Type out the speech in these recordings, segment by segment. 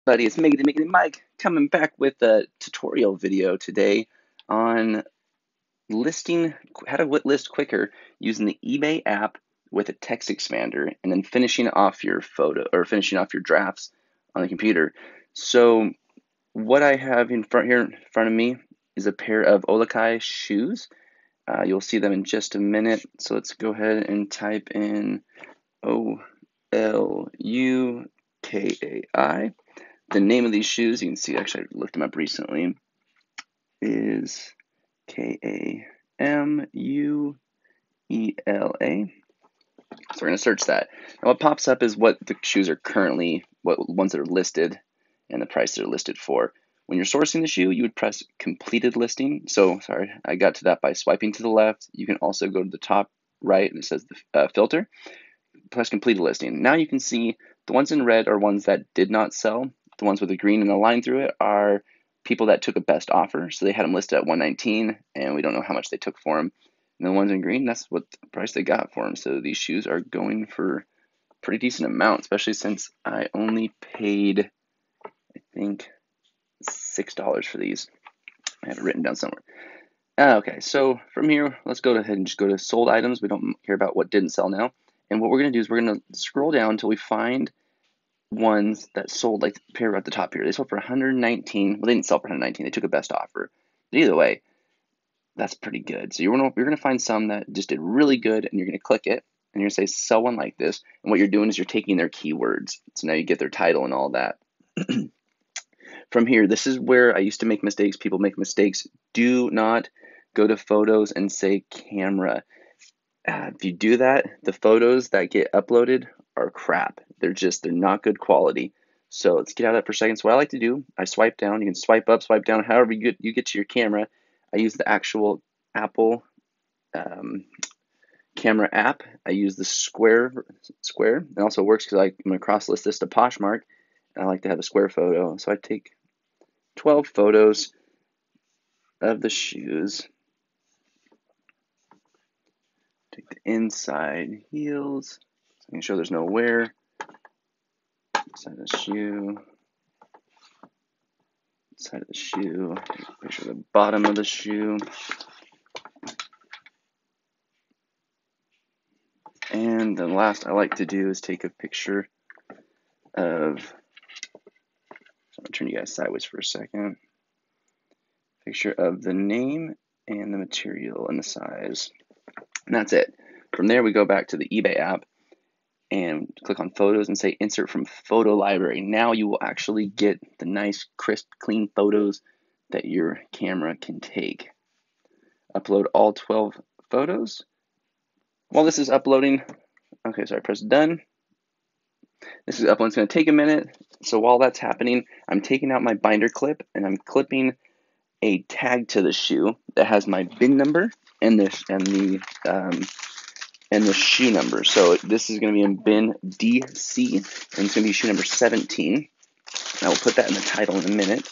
Buddy, it's Miggity Mike coming back with a tutorial video today on listing how to list quicker using the eBay app with a text expander and then finishing off your photo or finishing off your drafts on the computer. So what I have in front of me is a pair of Olakai shoes. You'll see them in just a minute. So let's go ahead and type in Olukai. The name of these shoes, you can see, actually I looked them up recently, is Kamuela. So we're going to search that. And what pops up is what the shoes are currently, what ones that are listed, and the price they're listed for. When you're sourcing the shoe, you would press completed listing. So, sorry, I got to that by swiping to the left. You can also go to the top right, and it says the filter. Press completed listing. Now you can see the ones in red are ones that did not sell. The ones with a green and a line through it are people that took a best offer. So they had them listed at 119, and we don't know how much they took for them. And the ones in green, that's what the price they got for them. So these shoes are going for a pretty decent amount, especially since I only paid, I think, $6 for these. I have it written down somewhere. Okay, so from here, let's go ahead and just go to sold items. We don't care about what didn't sell now. And what we're going to do is we're going to scroll down until we find ones that sold, like the pair at the top here. They sold for 119. Well, they didn't sell for 119. They took a best offer. But either way, that's pretty good. So you're going to find some that just did really good, and you're going to click it, and you're going to say sell one like this. And what you're doing is you're taking their keywords. So now you get their title and all that. From here, this is where I used to make mistakes. People make mistakes. Do not go to photos and say camera. If you do that, the photos that get uploaded are crap. They're not good quality. So let's get out of that for a second. So what I like to do, I swipe down. You can swipe up, swipe down, however you get to your camera. I use the actual Apple camera app. I use the square. It also works because I'm going to cross list this to Poshmark, and I like to have a square photo. So I take 12 photos of the shoes. Take the inside heels, so making sure there's no wear. Side of the shoe. Side of the shoe. Picture of the bottom of the shoe. And then last I like to do is take a picture of, so I'm going to turn you guys sideways for a second. Picture of the name and the material and the size. And that's it. From there we go back to the eBay app and click on photos and say insert from photo library. Now you will actually get the nice, crisp, clean photos that your camera can take. Upload all 12 photos. While this is uploading, okay, sorry, press done. This is uploading. It's going to take a minute. So while that's happening, I'm taking out my binder clip and I'm clipping a tag to the shoe that has my bin number and the shoe number. So this is going to be in bin DC, and it's going to be shoe number 17. And I will put that in the title in a minute.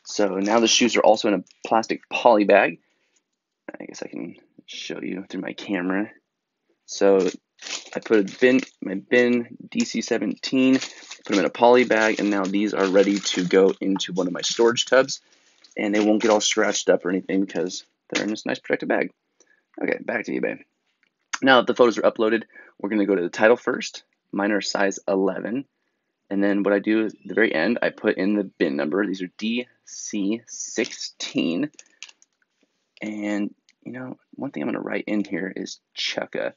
So now the shoes are also in a plastic poly bag. I guess I can show you through my camera. So I put my bin DC17, put them in a poly bag, and now these are ready to go into one of my storage tubs, and they won't get all scratched up or anything because they're in this nice protected bag. Okay, back to eBay. Now that the photos are uploaded, we're going to go to the title first. Mine are size 11. And then what I do is at the very end, I put in the bin number. These are DC16. And, one thing I'm going to write in here is Chukka.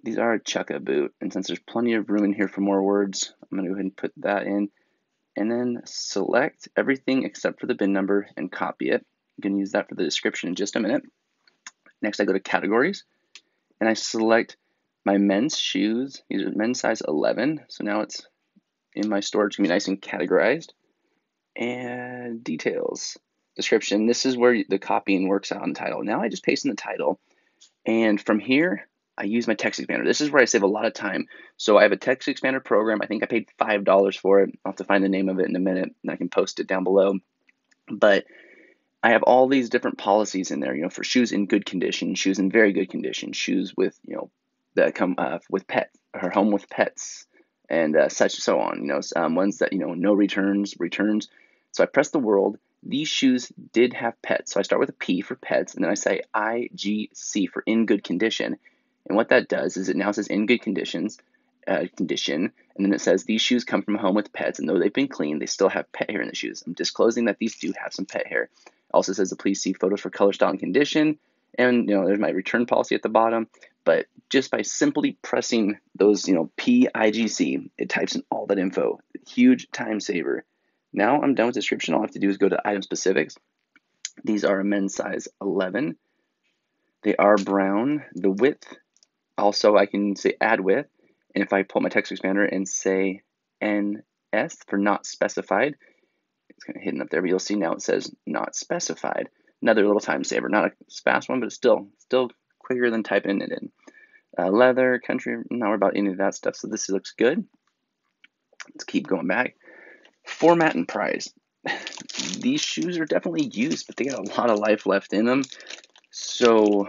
These are a Chukka boot. And since there's plenty of room in here for more words, I'm going to go ahead and put that in. And then select everything except for the bin number and copy it. You can use that for the description in just a minute. Next, I go to categories. And I select my men's shoes. These are men's size 11. So now it's in my storage. It's going to be nice and categorized. And details. Description. This is where the copying works out in the title. Now I just paste in the title. And from here, I use my text expander. This is where I save a lot of time. So I have a text expander program. I think I paid $5 for it. I'll have to find the name of it in a minute, and I can post it down below. But I have all these different policies in there, for shoes in good condition, shoes in very good condition, shoes with, that come with pets, or home with pets, and such and so on. Ones that no returns. So I press the world. These shoes did have pets, so I start with a P for pets, and then I say IGC for in good condition. And what that does is it now says in good condition, and then it says these shoes come from a home with pets, and though they've been cleaned, they still have pet hair in the shoes. I'm disclosing that these do have some pet hair. It also says to please see photos for color, style, and condition, and there's my return policy at the bottom. But just by simply pressing those PIGC, it types in all that info. Huge time saver. Now I'm done with description. All I have to do is go to item specifics. These are a men's size 11. They are brown. The width, also I can say add width. And if I pull my text expander and say NS for not specified, it's kind of hidden up there, but you'll see now it says not specified. Another little time saver. Not a fast one, but it's still quicker than typing it in. Leather, country, not worried about any of that stuff. So this looks good. Let's keep going back. Format and price. These shoes are definitely used, but they got a lot of life left in them. So,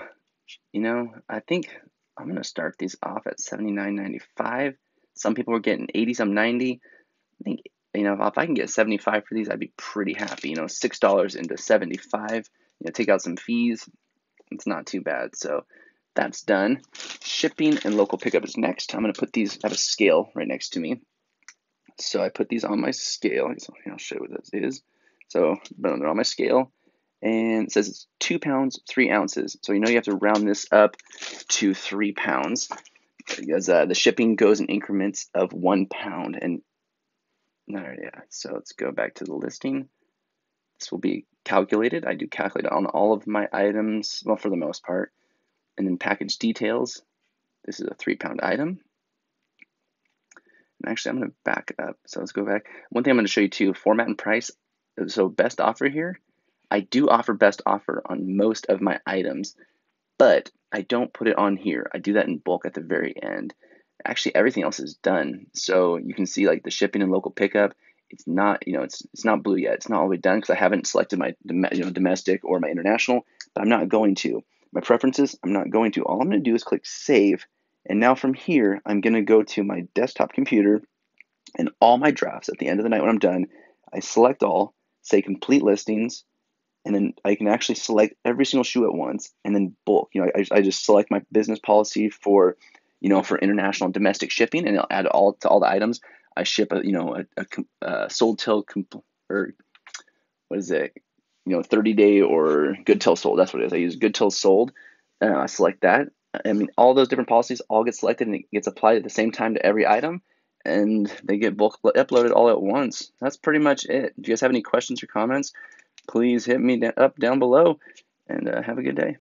I think I'm going to start these off at $79.95. Some people were getting 80, some 90. I think, if I can get 75 for these, I'd be pretty happy. $6 into 75. Take out some fees. It's not too bad. So that's done. Shipping and local pickup is next. I'm going to put these, I have a scale right next to me. So I put these on my scale. I'll show you what this is. So they're on my scale. And it says it's 2 pounds, 3 ounces. So you have to round this up to 3 pounds because the shipping goes in increments of 1 pound. And so let's go back to the listing. This will be calculated. I do calculate on all of my items, well, for the most part. And then package details. This is a 3-pound item. And actually, I'm going to back up. So let's go back. One thing I'm going to show you too, format and price. So best offer here. I do offer best offer on most of my items, but I don't put it on here. I do that in bulk at the very end. Actually, everything else is done. So you can see like the shipping and local pickup. It's not, it's not blue yet. It's not all the way done because I haven't selected my domestic or my international, but I'm not going to. My preferences, I'm not going to. All I'm going to do is click save. And now from here, I'm going to go to my desktop computer and all my drafts. At the end of the night when I'm done, I select all, say complete listings, and then I can actually select every single shoe at once and then bulk. I just select my business policy for, for international and domestic shipping, and it'll add all to all the items. I ship a sold till or what is it? 30-day or good till sold. That's what it is. I use good till sold. I select that. I mean, all those different policies all get selected and it gets applied at the same time to every item, and they get bulk uploaded all at once. That's pretty much it. If you guys have any questions or comments, please hit me up down below, and have a good day.